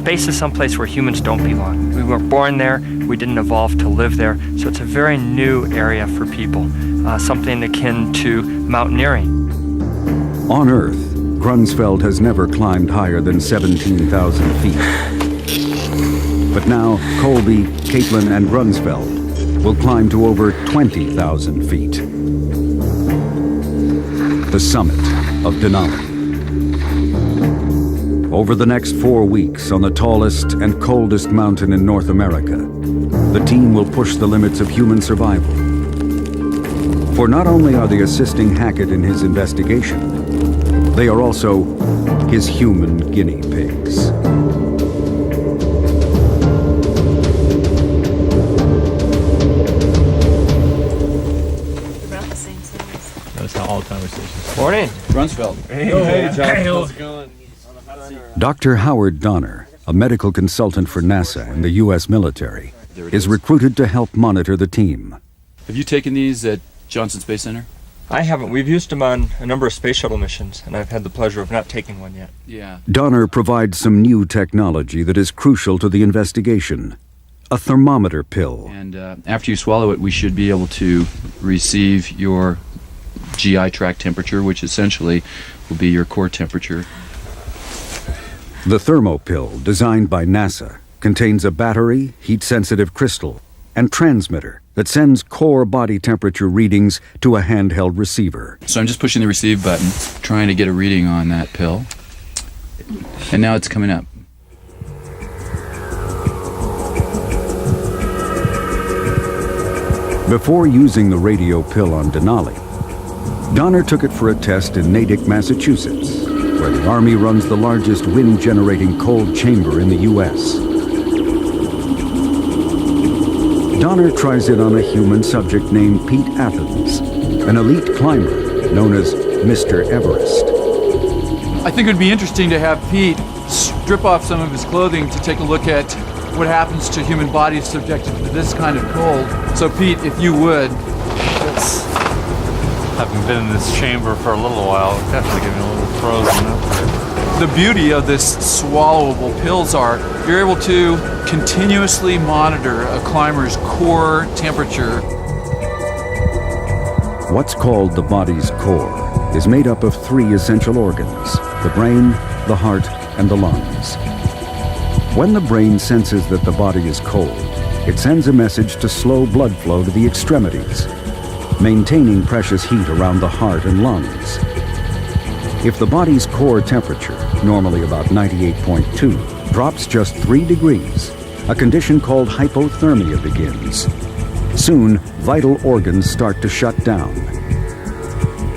space is someplace where humans don't belong. We weren't born there, we didn't evolve to live there, so it's a very new area for people, something akin to mountaineering. On Earth, Grunsfeld has never climbed higher than 17,000 feet. But now, Colby, Caitlin, and Grunsfeld will climb to over 20,000 feet. The summit of Denali. Over the next 4 weeks on the tallest and coldest mountain in North America, the team will push the limits of human survival. For not only are they assisting Hackett in his investigation, they are also his human guinea pigs. About the same size. That's how all conversations. Morning. Grunsfeld. Hey, John. how's it going? Dr. Howard Donner, a medical consultant for NASA and the U.S. military, is recruited to help monitor the team. Have you taken these at Johnson Space Center? I haven't. We've used them on a number of space shuttle missions, and I've had the pleasure of not taking one yet. Yeah. Donner provides some new technology that is crucial to the investigation. A thermometer pill. And after you swallow it, we should be able to receive your GI tract temperature, which essentially will be your core temperature. The thermopill, designed by NASA, contains a battery, heat-sensitive crystal, and transmitter that sends core body temperature readings to a handheld receiver. So I'm just pushing the receive button, trying to get a reading on that pill. And now it's coming up. Before using the radio pill on Denali, Donner took it for a test in Natick, Massachusetts, where the Army runs the largest wind-generating cold chamber in the U.S. Donner tries it on a human subject named Pete Athens, an elite climber known as Mr. Everest. I think it would be interesting to have Pete strip off some of his clothing to take a look at what happens to human bodies subjected to this kind of cold. So Pete, if you would. Having been in this chamber for a little while, it's definitely getting a little frozen up. The beauty of this swallowable pills are you're able to continuously monitor a climber's core temperature. What's called the body's core is made up of 3 essential organs: the brain, the heart, and the lungs. When the brain senses that the body is cold, it sends a message to slow blood flow to the extremities, maintaining precious heat around the heart and lungs. If the body's core temperature, normally about 98.2, drops just 3 degrees, a condition called hypothermia begins. Soon, vital organs start to shut down.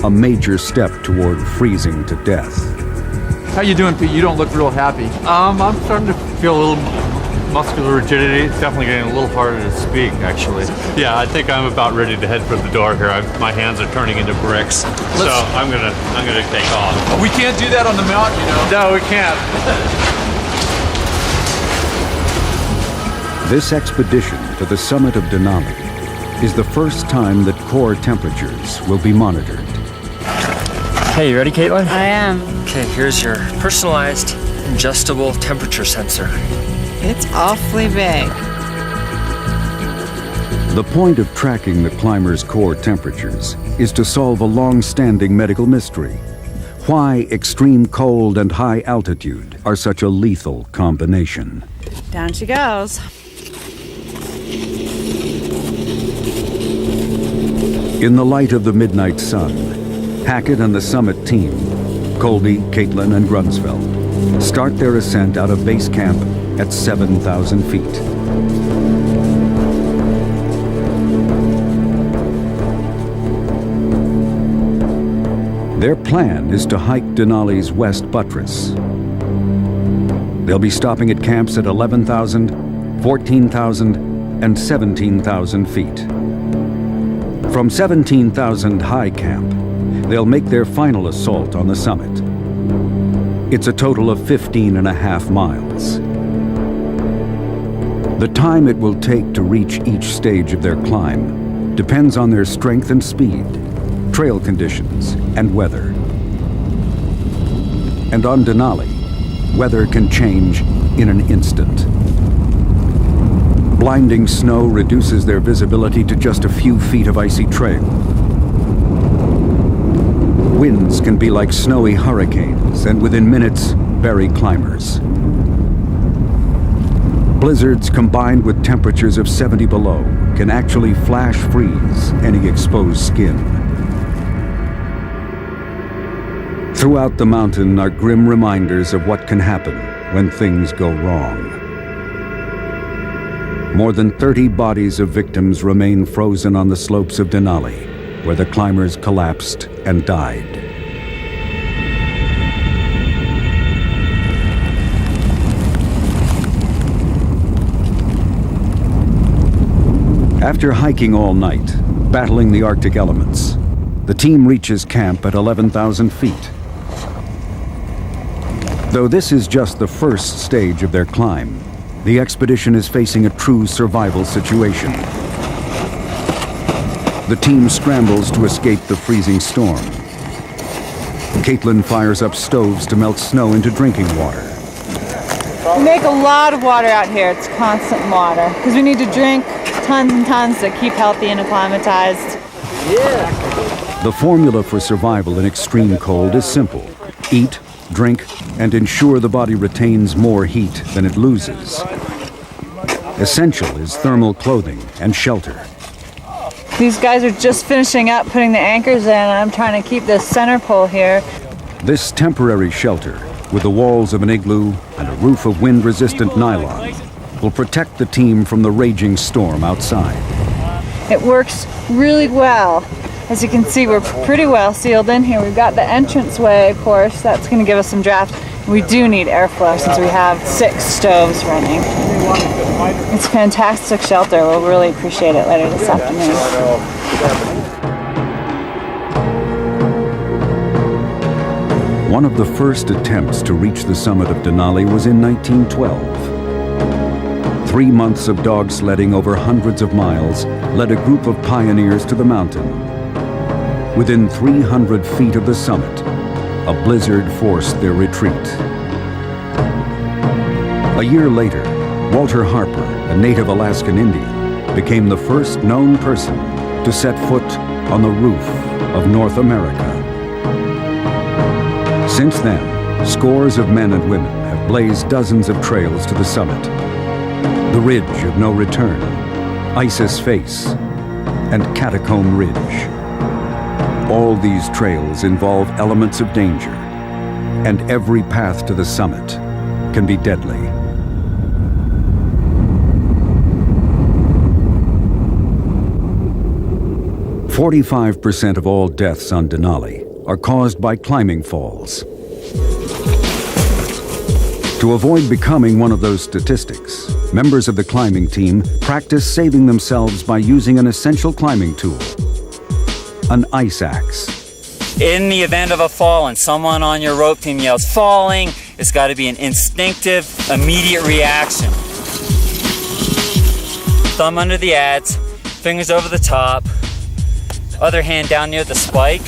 A major step toward freezing to death. How you doing, Pete? You don't look real happy. I'm starting to feel a little muscular rigidity. It's definitely getting a little harder to speak, actually. Yeah, I think I'm about ready to head for the door here. My hands are turning into bricks, so I'm gonna take off. We can't do that on the mountain, you know. No, we can't. This expedition to the summit of Denali is the first time that core temperatures will be monitored. Hey, you ready, Caitlin? I am. Okay, here's your personalized, adjustable temperature sensor. It's awfully big. The point of tracking the climber's core temperatures is to solve a long-standing medical mystery. Why extreme cold and high altitude are such a lethal combination. Down she goes. In the light of the midnight sun, Hackett and the summit team, Colby, Caitlin, and Grunsfeld, start their ascent out of base camp at 7,000 feet. Their plan is to hike Denali's west buttress. They'll be stopping at camps at 11,000, 14,000, and 17,000 feet. From 17,000 high camp, they'll make their final assault on the summit. It's a total of 15.5 miles. The time it will take to reach each stage of their climb depends on their strength and speed, trail conditions, and weather. And on Denali, weather can change in an instant. Blinding snow reduces their visibility to just a few feet of icy trail. Winds can be like snowy hurricanes and within minutes bury climbers. Blizzards combined with temperatures of 70 below can actually flash freeze any exposed skin. Throughout the mountain are grim reminders of what can happen when things go wrong. More than 30 bodies of victims remain frozen on the slopes of Denali, where the climbers collapsed and died. After hiking all night, battling the Arctic elements, the team reaches camp at 11,000 feet. Though this is just the first stage of their climb, the expedition is facing a true survival situation. The team scrambles to escape the freezing storm. Caitlin fires up stoves to melt snow into drinking water. We make a lot of water out here. It's constant water because we need to drink tons and tons to keep healthy and acclimatized. The formula for survival in extreme cold is simple. Eat, drink, and ensure the body retains more heat than it loses. Essential is thermal clothing and shelter. These guys are just finishing up putting the anchors in, and I'm trying to keep this center pole here. This temporary shelter, with the walls of an igloo and a roof of wind-resistant nylon, will protect the team from the raging storm outside. It works really well. As you can see, we're pretty well sealed in here. We've got the entranceway, of course. That's going to give us some draft. We do need airflow since we have 6 stoves running. It's fantastic shelter. We'll really appreciate it later this afternoon. One of the first attempts to reach the summit of Denali was in 1912. 3 months of dog sledding over hundreds of miles led a group of pioneers to the mountain. Within 300 feet of the summit, a blizzard forced their retreat. A year later, Walter Harper, a native Alaskan Indian, became the first known person to set foot on the roof of North America. Since then, scores of men and women have blazed dozens of trails to the summit. The Ridge of No Return, Isis Face, and Catacomb Ridge. All these trails involve elements of danger, and every path to the summit can be deadly. "45% of all deaths on Denali are caused by climbing falls. To avoid becoming one of those statistics, members of the climbing team practice saving themselves by using an essential climbing tool, an ice axe. In the event of a fall and someone on your rope team yells, "falling," it's got to be an instinctive, immediate reaction. Thumb under the adze, fingers over the top, other hand down near the spike.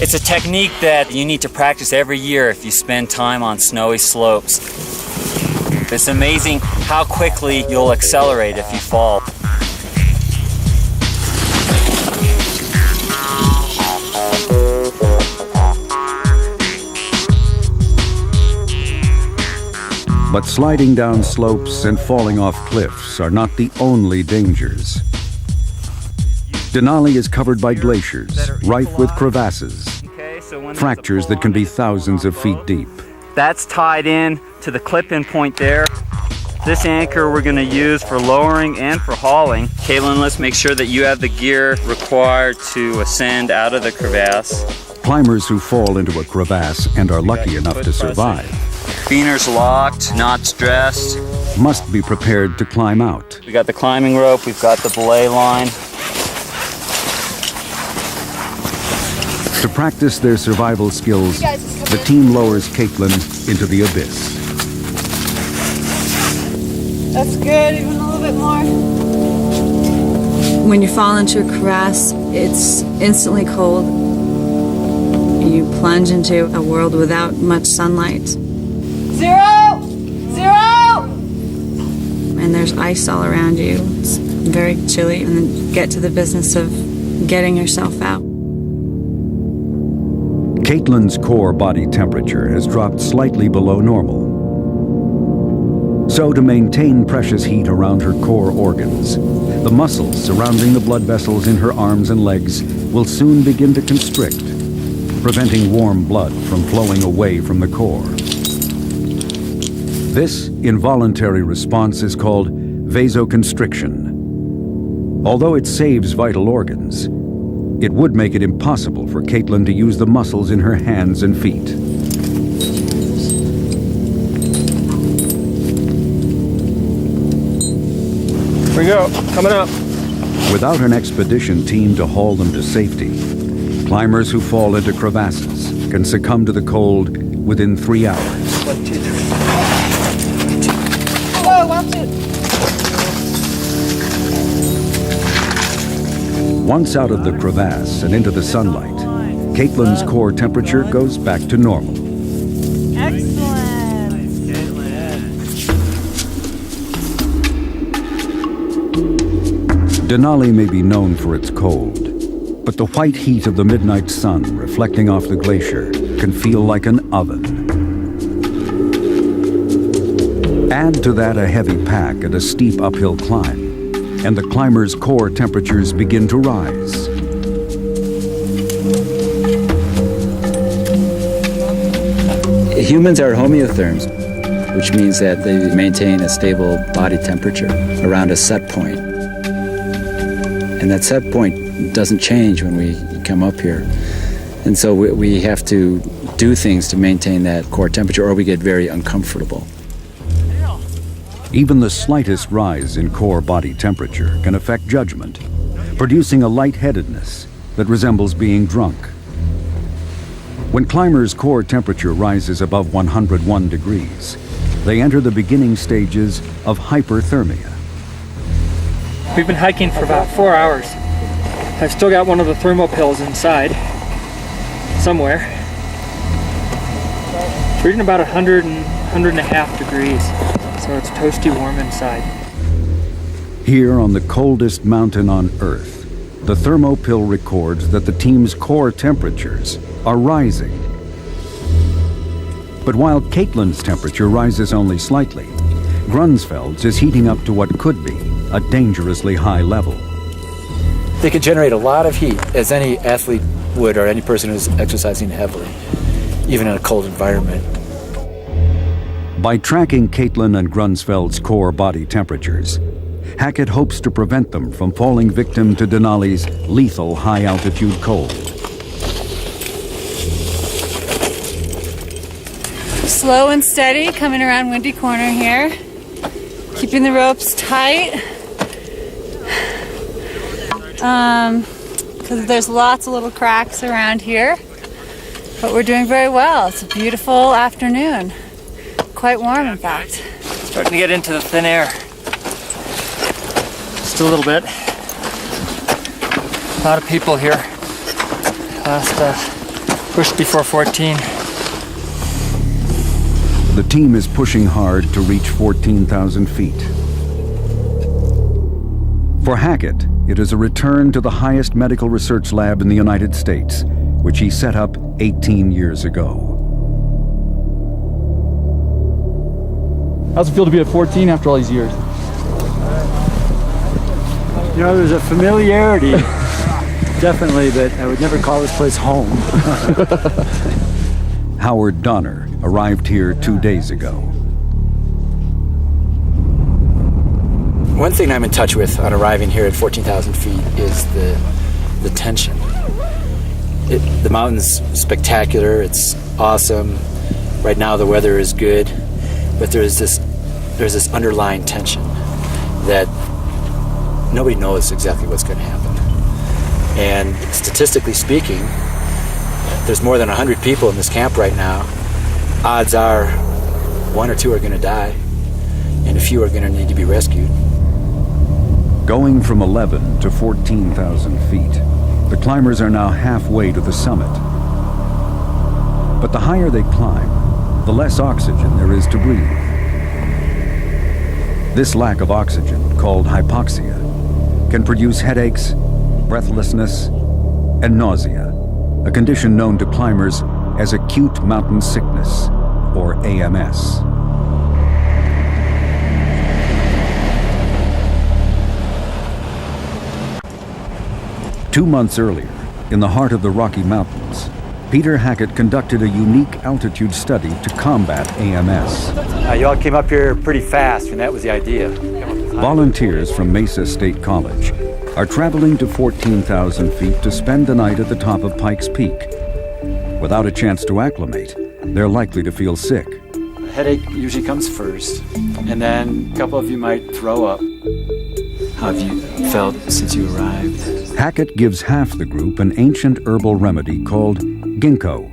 It's a technique that you need to practice every year if you spend time on snowy slopes. It's amazing how quickly you'll accelerate if you fall. But sliding down slopes and falling off cliffs are not the only dangers. Denali is covered by glaciers, rife with crevasses, fractures that can be thousands of feet deep. That's tied in to the clip-in point there. This anchor we're going to use for lowering and for hauling. Caitlin, let's make sure that you have the gear required to ascend out of the crevasse. Climbers who fall into a crevasse and are lucky enough to survive Feiners locked, knots dressed. must be prepared to climb out. We got the climbing rope, we've got the belay line. To practice their survival skills, the team lowers Caitlin into the abyss. That's good, even a little bit more. When you fall into a crevasse, it's instantly cold. you plunge into a world without much sunlight. 0! 0! And there's ice all around you. It's very chilly. And then get to the business of getting yourself out. Caitlin's core body temperature has dropped slightly below normal. So to maintain precious heat around her core organs, the muscles surrounding the blood vessels in her arms and legs will soon begin to constrict, preventing warm blood from flowing away from the core. This involuntary response is called vasoconstriction. Although it saves vital organs, it would make it impossible for Caitlin to use the muscles in her hands and feet. Here we go, coming up. Without an expedition team to haul them to safety, climbers who fall into crevasses can succumb to the cold within 3 hours. 1, 2, 3. Whoa, watch it. Once out of the crevasse and into the sunlight, Caitlin's core temperature goes back to normal. Excellent. Denali may be known for its cold, but the white heat of the midnight sun reflecting off the glacier can feel like an oven. Add to that a heavy pack and a steep uphill climb, and the climber's core temperatures begin to rise. Humans are homeotherms, which means that they maintain a stable body temperature around a set point. And that set point doesn't change when we come up here. And so we have to do things to maintain that core temperature, or we get very uncomfortable. Even the slightest rise in core body temperature can affect judgment, producing a lightheadedness that resembles being drunk. When climbers' core temperature rises above 101 degrees, they enter the beginning stages of hyperthermia. We've been hiking for about 4 hours. I've still got one of the thermal pills inside, somewhere. It's reading about 100 and 100.5 degrees, so it's toasty warm inside. Here on the coldest mountain on Earth, the thermo pill records that the team's core temperatures are rising. But while Caitlin's temperature rises only slightly, Grunsfeld's is heating up to what could be a dangerously high level. They can generate a lot of heat, as any athlete would, or any person who's exercising heavily, even in a cold environment. By tracking Caitlin and Grunsfeld's core body temperatures, Hackett hopes to prevent them from falling victim to Denali's lethal high-altitude cold. Slow and steady, coming around Windy Corner here. Keeping the ropes tight. Because there's lots of little cracks around here. But we're doing very well. It's a beautiful afternoon. Quite warm, in fact. Starting to get into the thin air. Just a little bit. A lot of people here. Last push before 14. The team is pushing hard to reach 14,000 feet. For Hackett, it is a return to the highest medical research lab in the United States, which he set up 18 years ago. How's it feel to be at 14 after all these years? You know, there's a familiarity, definitely, but I would never call this place home. Howard Donner arrived here 2 days ago. One thing I'm in touch with on arriving here at 14,000 feet is the tension. The mountain's spectacular, it's awesome. Right now the weather is good, but there's this underlying tension that nobody knows exactly what's going to happen. And statistically speaking, there's more than 100 people in this camp right now. Odds are 1 or 2 are going to die, and a few are going to need to be rescued. Going from 11 to 14,000 feet, the climbers are now halfway to the summit. But the higher they climb, the less oxygen there is to breathe. This lack of oxygen, called hypoxia, can produce headaches, breathlessness, and nausea, a condition known to climbers as acute mountain sickness, or AMS. Two months earlier, in the heart of the Rocky Mountains, Peter Hackett conducted a unique altitude study to combat AMS. You all came up here pretty fast, and that was the idea. Volunteers from Mesa State College are traveling to 14,000 feet to spend the night at the top of Pikes Peak. Without a chance to acclimate, they're likely to feel sick. A headache usually comes first, and then a couple of you might throw up. How have you felt since you arrived? Hackett gives half the group an ancient herbal remedy called ginkgo.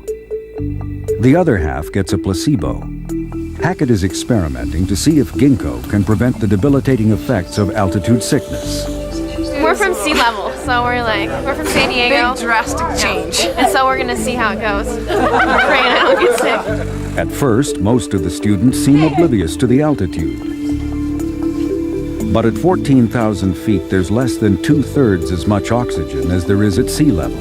The other half gets a placebo. Hackett is experimenting to see if ginkgo can prevent the debilitating effects of altitude sickness. We're from sea level, so we're from San Diego. Big drastic change. And so we're gonna see how it goes. We're praying I don't get sick. At first, most of the students seem oblivious to the altitude. But at 14,000 feet, there's less than 2/3 as much oxygen as there is at sea level.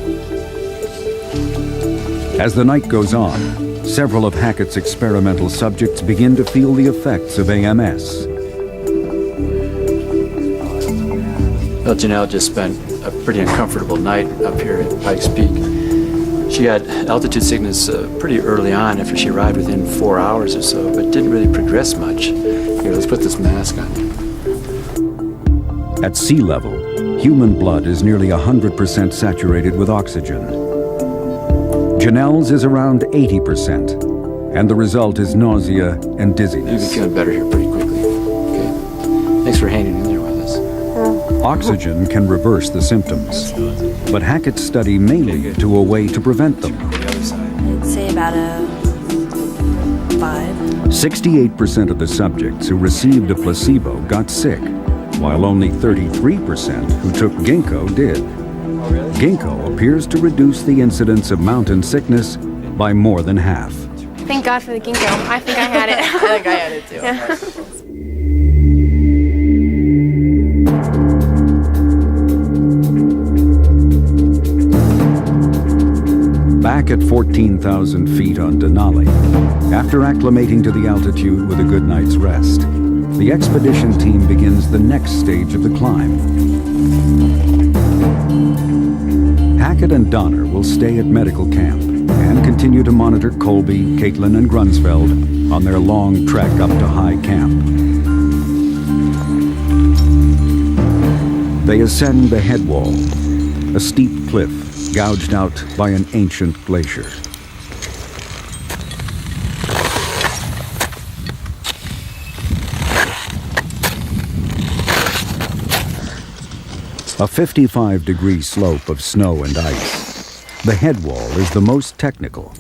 As the night goes on, several of Hackett's experimental subjects begin to feel the effects of AMS. Well, Janelle just spent a pretty uncomfortable night up here at Pikes Peak. She had altitude sickness pretty early on after she arrived within 4 hours or so, but didn't really progress much. Here, let's put this mask on. At sea level, human blood is nearly 100% saturated with oxygen. Janelle's is around 80%, and the result is nausea and You'll dizziness. be feeling better here pretty quickly. Okay. Thanks for hanging in there with us. Oxygen can reverse the symptoms, but Hackett's study may lead to a way to prevent them. I'd say about a 5. 68% of the subjects who received a placebo got sick, while only 33% who took ginkgo did. Ginkgo appears to reduce the incidence of mountain sickness by more than half. Thank God for the ginkgo. I think I had it. I think I had it too. Yeah. Back at 14,000 feet on Denali, after acclimating to the altitude with a good night's rest, the expedition team begins the next stage of the climb. Hackett and Donner will stay at medical camp and continue to monitor Colby, Caitlin, and Grunsfeld on their long trek up to high camp. They ascend the head wall, a steep cliff gouged out by an ancient glacier. A 55-degree slope of snow and ice. The head wall is the most technical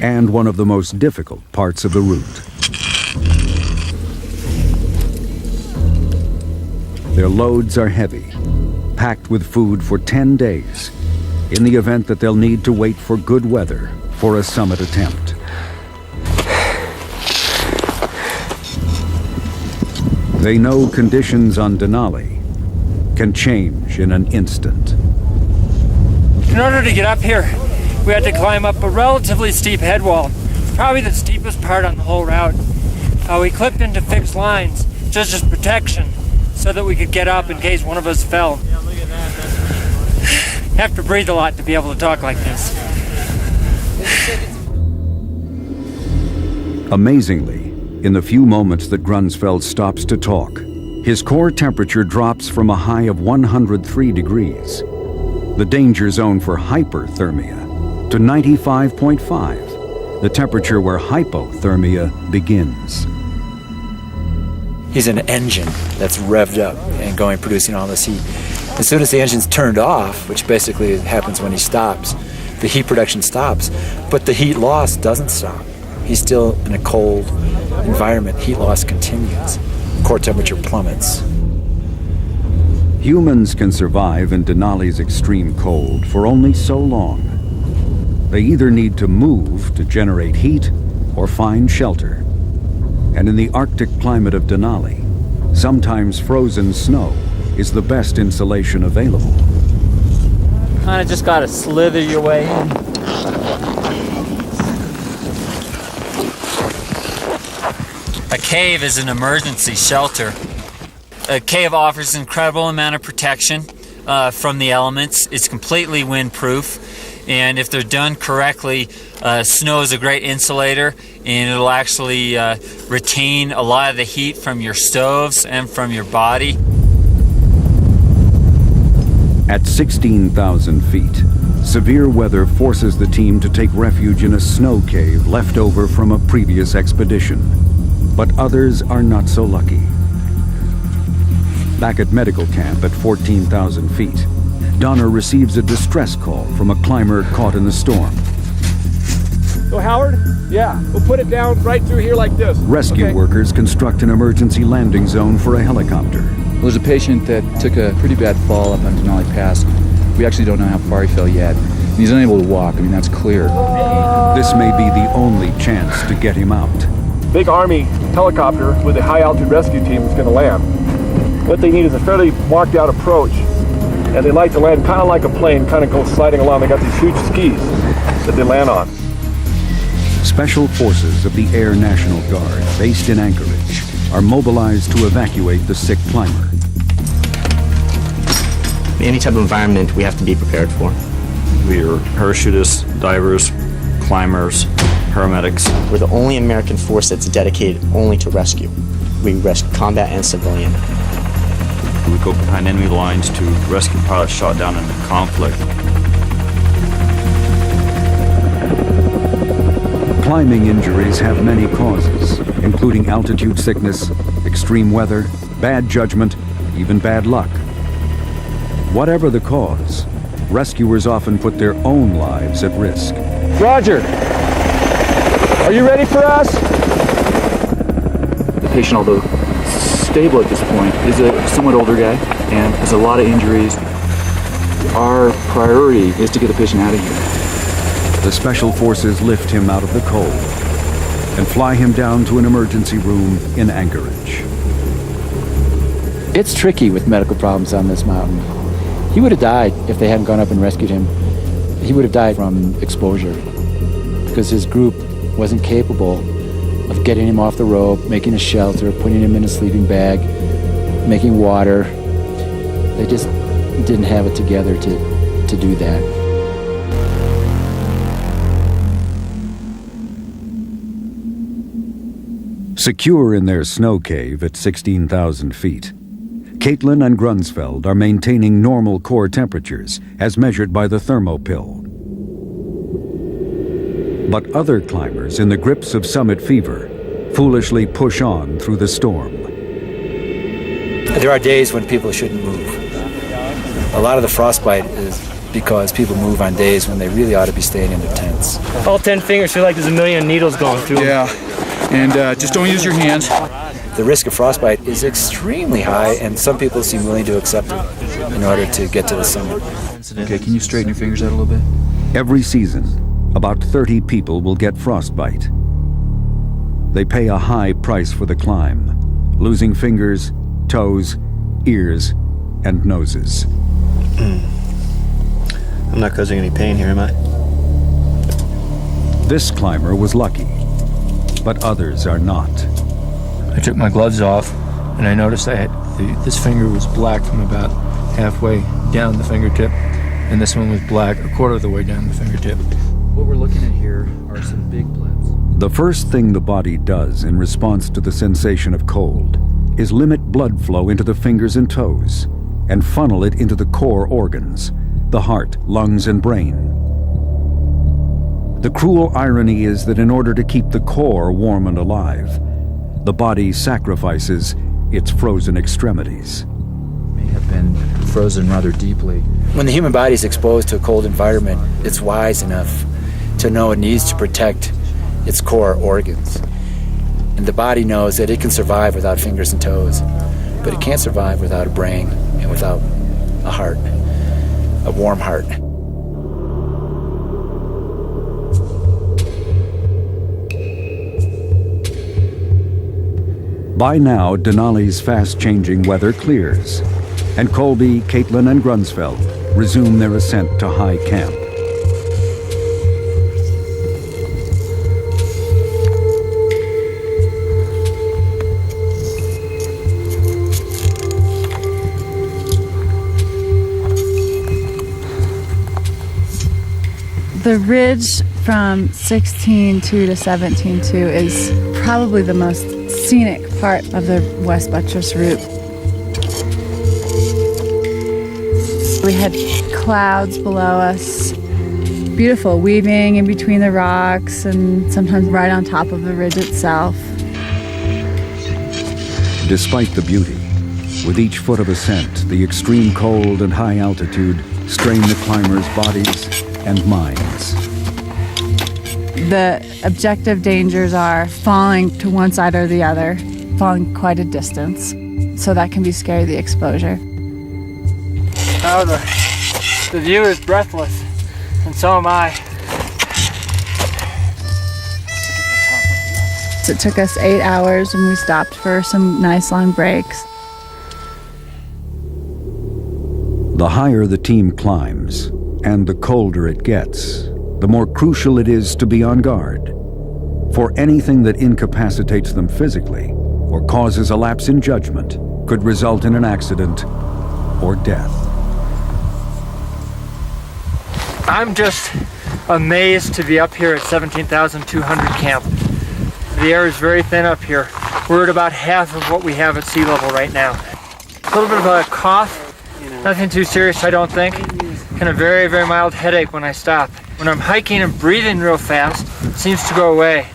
and one of the most difficult parts of the route. Their loads are heavy, packed with food for 10 days, in the event that they'll need to wait for good weather for a summit attempt. They know conditions on Denali can change in an instant. In order to get up here, we had to climb up a relatively steep head wall, probably the steepest part on the whole route. We clipped into fixed lines, just as protection, so that we could get up in case one of us fell. You have to breathe a lot to be able to talk like this. Amazingly, in the few moments that Grunsfeld stops to talk, his core temperature drops from a high of 103 degrees, the danger zone for hyperthermia, to 95.5, the temperature where hypothermia begins. He's an engine that's revved up and producing all this heat. As soon as the engine's turned off, which basically happens when he stops, the heat production stops, but the heat loss doesn't stop. He's still in a cold environment. Heat loss continues. Core temperature plummets. Humans can survive in Denali's extreme cold for only so long. They either need to move to generate heat or find shelter. And in the Arctic climate of Denali, sometimes frozen snow is the best insulation available. Kind of just got to slither your way in. A cave is an emergency shelter. A cave offers an incredible amount of protection from the elements. It's completely windproof, and if they're done correctly, snow is a great insulator, and it'll actually retain a lot of the heat from your stoves and from your body. At 16,000 feet, severe weather forces the team to take refuge in a snow cave left over from a previous expedition. But others are not so lucky. Back at medical camp at 14,000 feet, Donner receives a distress call from a climber caught in the storm. So Howard? Yeah, we'll put it down right through here like this. Rescue workers construct an emergency landing zone for a helicopter. There's a patient that took a pretty bad fall up on Denali Pass. We actually don't know how far he fell yet. And he's unable to walk. I mean, that's clear. This may be the only chance to get him out. Big Army helicopter with a high-altitude rescue team is going to land. What they need is a fairly marked-out approach, and they like to land kind of like a plane, kind of go sliding along. They got these huge skis that they land on. Special forces of the Air National Guard, based in Anchorage, are mobilized to evacuate the sick climber. Any type of environment we have to be prepared for. We are parachutists, divers, climbers, paramedics. We're the only American force that's dedicated only to rescue. We rescue combat and civilian. We go behind enemy lines to rescue pilots shot down in the conflict. Climbing injuries have many causes, including altitude sickness, extreme weather, bad judgment, even bad luck. Whatever the cause, rescuers often put their own lives at risk. Roger. Are you ready for us? The patient, although stable at this point, is a somewhat older guy and has a lot of injuries. Our priority is to get the patient out of here. The special forces lift him out of the cold and fly him down to an emergency room in Anchorage. It's tricky with medical problems on this mountain. He would have died if they hadn't gone up and rescued him. He would have died from exposure because his group wasn't capable of getting him off the rope, making a shelter, putting him in a sleeping bag, making water. They just didn't have it together to do that. Secure in their snow cave at 16,000 feet, Caitlin and Grunsfeld are maintaining normal core temperatures as measured by the thermopill. But other climbers in the grips of summit fever foolishly push on through the storm. There are days when people shouldn't move. A lot of the frostbite is because people move on days when they really ought to be staying in their tents. All 10 fingers feel like there's a million needles going through them. Yeah, and just don't use your hands. The risk of frostbite is extremely high, and some people seem willing to accept it in order to get to the summit. Okay, can you straighten your fingers out a little bit? Every season, about 30 people will get frostbite. They pay a high price for the climb, losing fingers, toes, ears, and noses. I'm not causing any pain here, am I? This climber was lucky, but others are not. I took my gloves off, and I noticed this finger was black from about halfway down the fingertip, and this one was black a quarter of the way down the fingertip. What we're looking at here are some big blebs. The first thing the body does in response to the sensation of cold is limit blood flow into the fingers and toes and funnel it into the core organs, the heart, lungs, and brain. The cruel irony is that in order to keep the core warm and alive, the body sacrifices its frozen extremities. May have been frozen rather deeply. When the human body is exposed to a cold environment, it's wise enough to know it needs to protect its core organs. And the body knows that it can survive without fingers and toes, but it can't survive without a brain and without a heart, a warm heart. By now, Denali's fast-changing weather clears, and Colby, Caitlin, and Grunsfeld resume their ascent to high camp. The ridge from 16.2 to 17.2 is probably the most scenic part of the West Buttress route. We had clouds below us, beautiful weaving in between the rocks and sometimes right on top of the ridge itself. Despite the beauty, with each foot of ascent, the extreme cold and high altitude strain the climbers' bodies and minds. The objective dangers are falling to one side or the other, falling quite a distance, so that can be scary, the exposure. Oh, the view is breathless, and so am I. It took us 8 hours and we stopped for some nice long breaks. The higher the team climbs, and the colder it gets, the more crucial it is to be on guard. For anything that incapacitates them physically or causes a lapse in judgment could result in an accident or death. I'm just amazed to be up here at 17,200 camp. The air is very thin up here. We're at about half of what we have at sea level right now. A little bit of a cough, nothing too serious I don't think, and a very, very mild headache when I stop. When I'm hiking and breathing real fast, it seems to go away.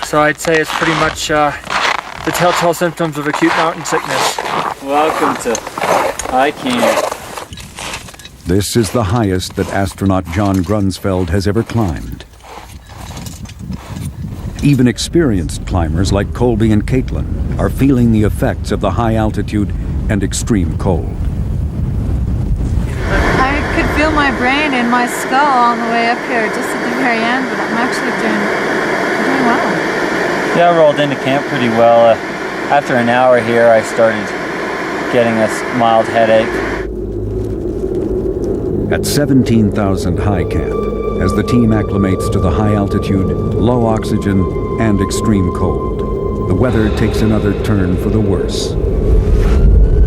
So I'd say it's pretty much the telltale symptoms of acute mountain sickness. Welcome to high camp. This is the highest that astronaut John Grunsfeld has ever climbed. Even experienced climbers like Colby and Caitlin are feeling the effects of the high altitude and extreme cold. I could feel my brain in my skull on the way up here, just at the very end, but I'm actually doing well. Yeah, I rolled into camp pretty well. After an hour here, I started getting a mild headache. At 17,000 high camp, as the team acclimates to the high altitude, low oxygen, and extreme cold, the weather takes another turn for the worse.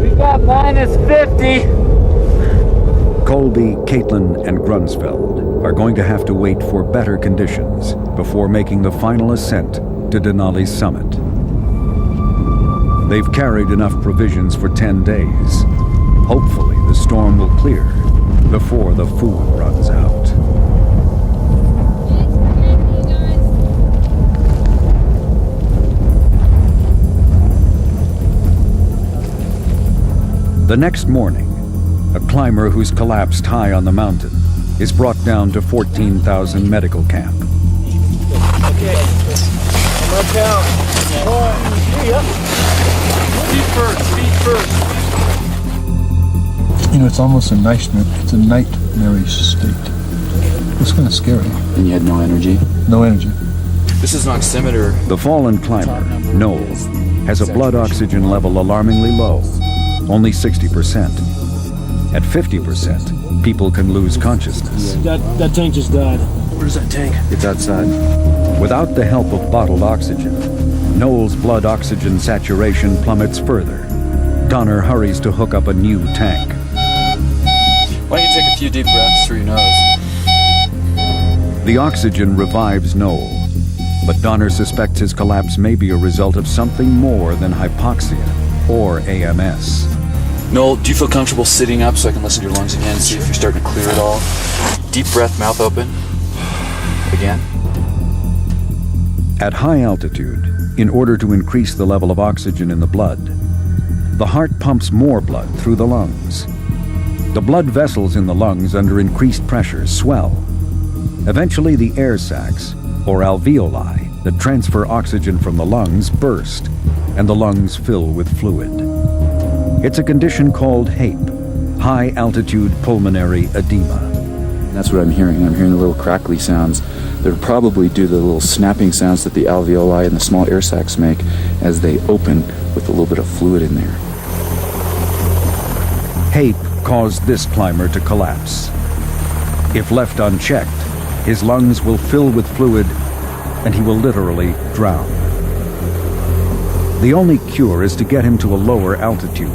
We got minus 50. Colby, Caitlin, and Grunsfeld are going to have to wait for better conditions before making the final ascent to Denali's summit. They've carried enough provisions for 10 days. Hopefully the storm will clear before the food runs out. The next morning, a climber who's collapsed high on the mountain is brought down to 14,000 medical camp. Okay. Let's down. 1, 2, up. Feet first. You know, it's almost a nightmare. It's a nightmare state. It's kind of scary. And you had no energy? No energy. This is an oximeter. The fallen climber, Noel, has a blood oxygen level alarmingly low, only 60%. At 50%, people can lose consciousness. That tank just died. Where's that tank? It's outside. Without the help of bottled oxygen, Noel's blood oxygen saturation plummets further. Donner hurries to hook up a new tank. Why don't you take a few deep breaths through your nose? The oxygen revives Noel, but Donner suspects his collapse may be a result of something more than hypoxia or AMS. Noel, do you feel comfortable sitting up so I can listen to your lungs again and see if you're starting to clear at all? Deep breath, mouth open. Again. At high altitude, in order to increase the level of oxygen in the blood, the heart pumps more blood through the lungs. The blood vessels in the lungs under increased pressure swell. Eventually the air sacs, or alveoli, that transfer oxygen from the lungs burst, and the lungs fill with fluid. It's a condition called HAPE, high altitude pulmonary edema. That's what I'm hearing. I'm hearing the little crackly sounds that are probably due to the little snapping sounds that the alveoli and the small air sacs make as they open with a little bit of fluid in there. Hate caused this climber to collapse. If left unchecked, his lungs will fill with fluid and he will literally drown. The only cure is to get him to a lower altitude.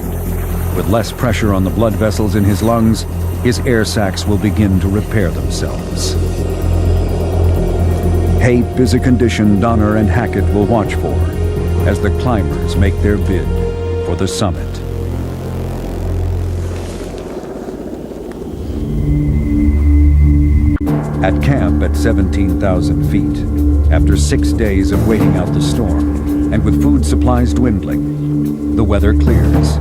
With less pressure on the blood vessels in his lungs, his air sacs will begin to repair themselves. HAPE is a condition Donner and Hackett will watch for as the climbers make their bid for the summit. At camp at 17,000 feet, after 6 days of waiting out the storm, and with food supplies dwindling, the weather clears.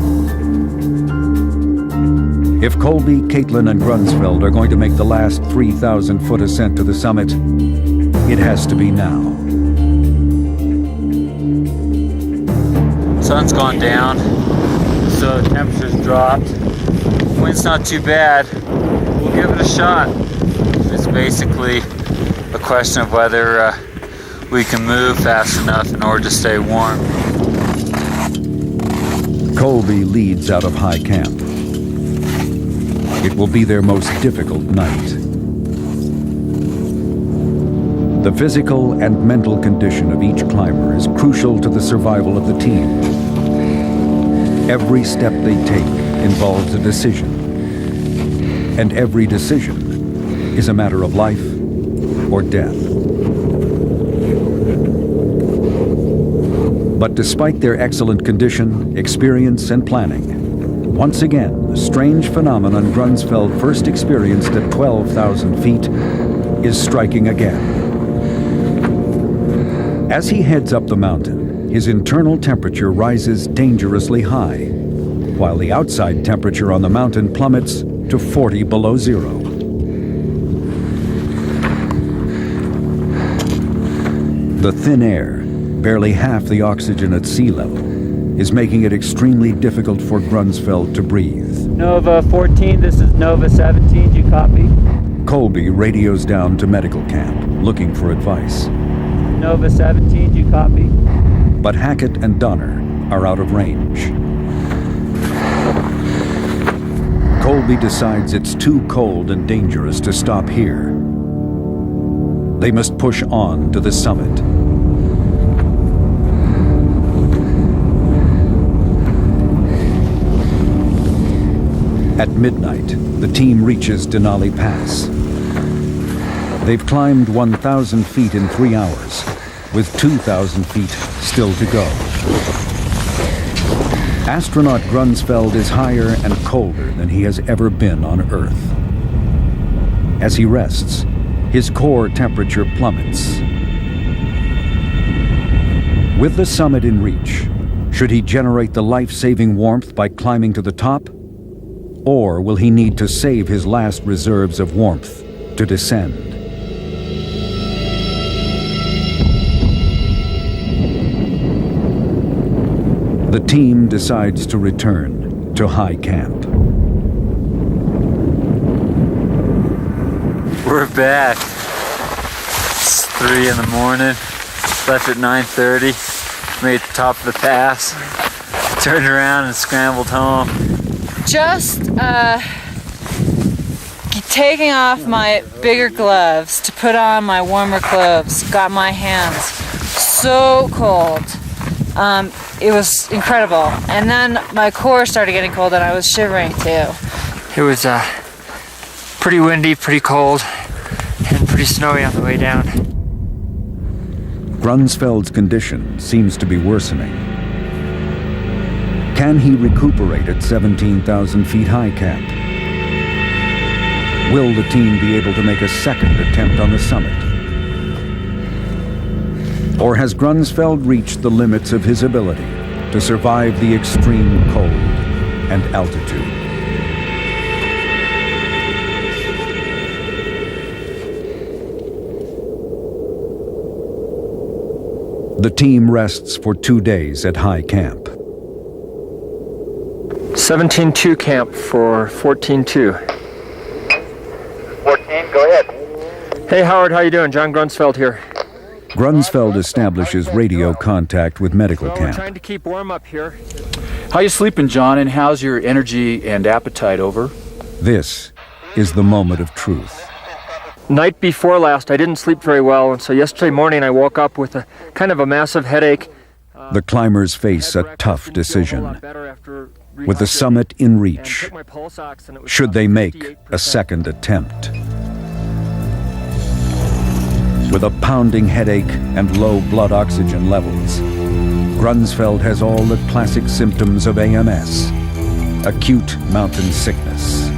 If Colby, Caitlin, and Grunsfeld are going to make the last 3,000-foot ascent to the summit, it has to be now. Sun's gone down, so temperature's dropped. Wind's not too bad. We'll give it a shot. It's basically a question of whether we can move fast enough in order to stay warm. Colby leads out of high camp. It will be their most difficult night. The physical and mental condition of each climber is crucial to the survival of the team. Every step they take involves a decision, and every decision is a matter of life or death. But despite their excellent condition, experience, and planning, once again, the strange phenomenon Grunsfeld first experienced at 12,000 feet is striking again. As he heads up the mountain, his internal temperature rises dangerously high, while the outside temperature on the mountain plummets to 40 below zero. The thin air, barely half the oxygen at sea level, is making it extremely difficult for Grunsfeld to breathe. Nova 14, this is Nova 17, do you copy? Colby radios down to medical camp, looking for advice. Nova 17, do you copy? But Hackett and Donner are out of range. Colby decides it's too cold and dangerous to stop here. They must push on to the summit. At midnight, the team reaches Denali Pass. They've climbed 1,000 feet in 3 hours, with 2,000 feet still to go. Astronaut Grunsfeld is higher and colder than he has ever been on Earth. As he rests, his core temperature plummets. With the summit in reach, should he generate the life-saving warmth by climbing to the top? Or will he need to save his last reserves of warmth to descend? The team decides to return to high camp. We're back. It's 3 in the morning. Left at 9:30. Made it to the top of the pass. Turned around and scrambled home. Just taking off my bigger gloves to put on my warmer clothes. Got my hands so cold. It was incredible. And then my core started getting cold and I was shivering too. It was pretty windy, pretty cold, and pretty snowy on the way down. Grunsfeld's condition seems to be worsening. Can he recuperate at 17,000 feet high camp? Will the team be able to make a second attempt on the summit? Or has Grunsfeld reached the limits of his ability to survive the extreme cold and altitude? The team rests for 2 days at high camp. 17-2 camp for 14-2. 14? go ahead. Hey Howard, how you doing? John Grunsfeld here. Grunsfeld establishes radio contact with medical We're camp. trying to keep warm up here. How you sleeping, John, and how's your energy and appetite, over? This is the moment of truth. Night before last, I didn't sleep very well, and so yesterday morning I woke up with a kind of a massive headache. The climbers face a tough decision. With the summit in reach, should they make a second attempt? With a pounding headache and low blood oxygen levels, Grunsfeld has all the classic symptoms of AMS, acute mountain sickness.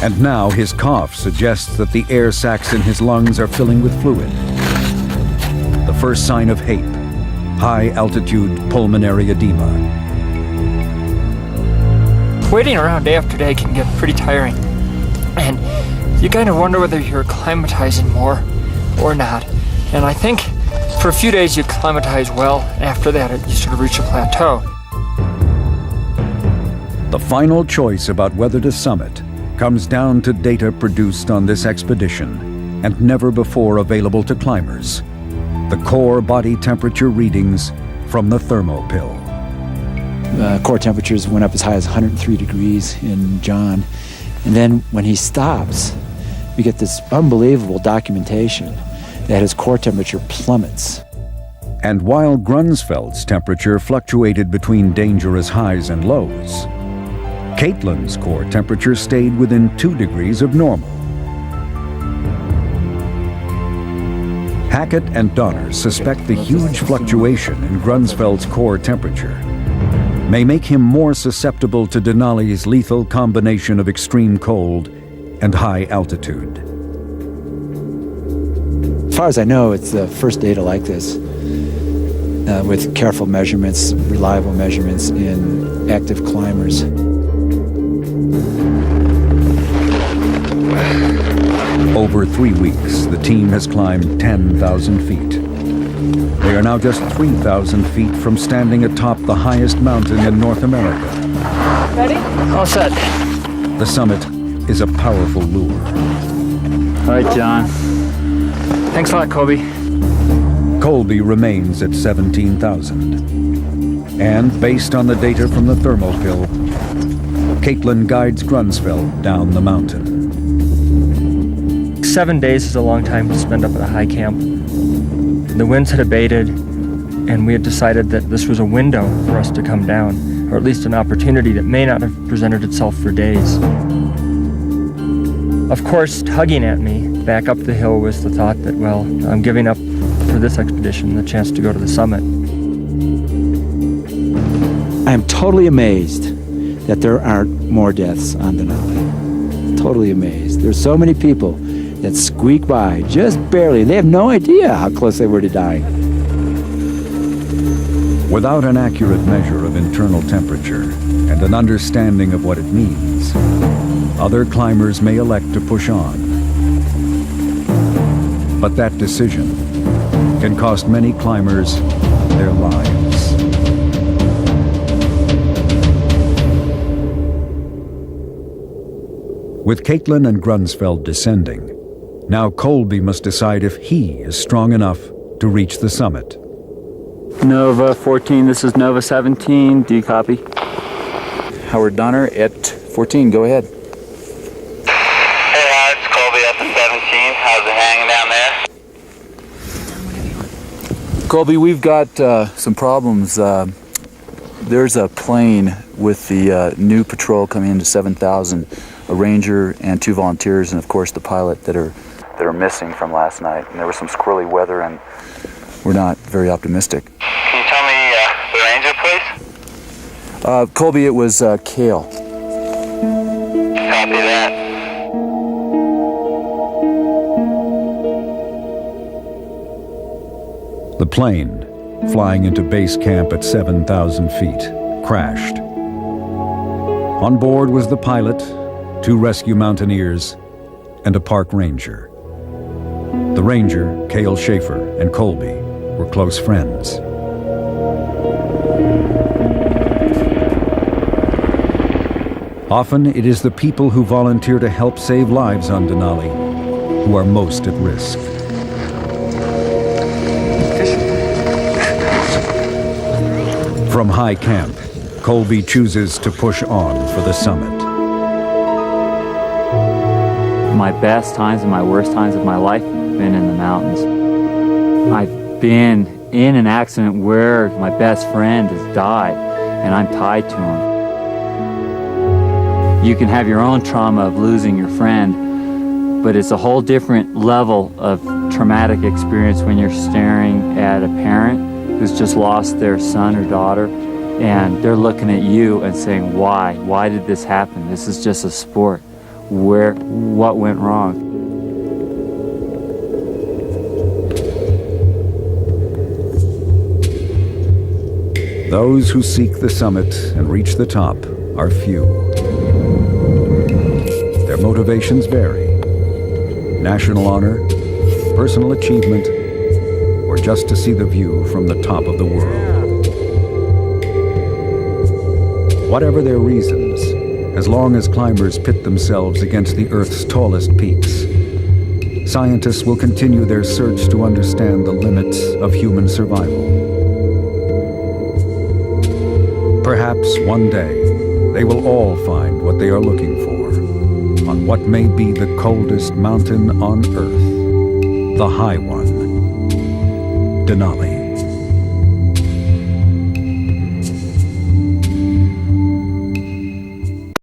And now his cough suggests that the air sacs in his lungs are filling with fluid. The first sign of HAPE, high-altitude pulmonary edema. Waiting around day after day can get pretty tiring. And you kind of wonder whether you're acclimatizing more or not. And I think for a few days you acclimatize well, and after that you sort of reach a plateau. The final choice about whether to summit comes down to data produced on this expedition and never before available to climbers. The core body temperature readings from the thermopill. Core temperatures went up as high as 103 degrees in John. And then when he stops, we get this unbelievable documentation that his core temperature plummets. And while Grunsfeld's temperature fluctuated between dangerous highs and lows, Caitlin's core temperature stayed within 2 degrees of normal. Hackett and Donner suspect the huge fluctuation in Grunsfeld's core temperature may make him more susceptible to Denali's lethal combination of extreme cold and high altitude. As far as I know, it's the first data like this, with careful measurements, reliable measurements in active climbers. Over 3 weeks, the team has climbed 10,000 feet. They are now just 3,000 feet from standing atop the highest mountain in North America. Ready? All set. The summit is a powerful lure. All right, John. Thanks a lot, Colby. Colby remains at 17,000. And based on the data from the thermopill, Caitlin guides Grunsfeld down the mountain. 7 days is a long time to spend up at a high camp. The winds had abated, and we had decided that this was a window for us to come down, or at least an opportunity that may not have presented itself for days. Of course, tugging at me back up the hill was the thought that, well, I'm giving up for this expedition the chance to go to the summit. I am totally amazed that there aren't more deaths on Denali. Totally amazed. There's so many people that squeak by just barely. They have no idea how close they were to dying. Without an accurate measure of internal temperature and an understanding of what it means, other climbers may elect to push on. But that decision can cost many climbers their lives. With Caitlin and Grunsfeld descending, now Colby must decide if he is strong enough to reach the summit. Nova 14, this is Nova 17. Do you copy? Howard Donner at 14, go ahead. Hey, it's Colby up at 17. How's it hanging down there? Colby, we've got some problems. There's a plane with the new patrol coming into 7,000, a ranger and 2 volunteers, and of course the pilot that are missing from last night. And there was some squirrely weather, and we're not very optimistic. Can you tell me the ranger, please? Colby, it was Kale. Copy that. The plane, flying into base camp at 7,000 feet, crashed. On board was the pilot, 2 rescue mountaineers, and a park ranger. The ranger, Cale Schaefer, and Colby were close friends. Often it is the people who volunteer to help save lives on Denali who are most at risk. From high camp, Colby chooses to push on for the summit. My best times and my worst times of my life have been in the mountains. I've been in an accident where my best friend has died and I'm tied to him. You can have your own trauma of losing your friend, but it's a whole different level of traumatic experience when you're staring at a parent who's just lost their son or daughter, and they're looking at you and saying, why? Why did this happen? This is just a sport. What went wrong? Those who seek the summit and reach the top are few. Their motivations vary. National honor, personal achievement, or just to see the view from the top of the world. Whatever their reasons, as long as climbers pit themselves against the Earth's tallest peaks, scientists will continue their search to understand the limits of human survival. Perhaps one day, they will all find what they are looking for on what may be the coldest mountain on Earth, the high one, Denali.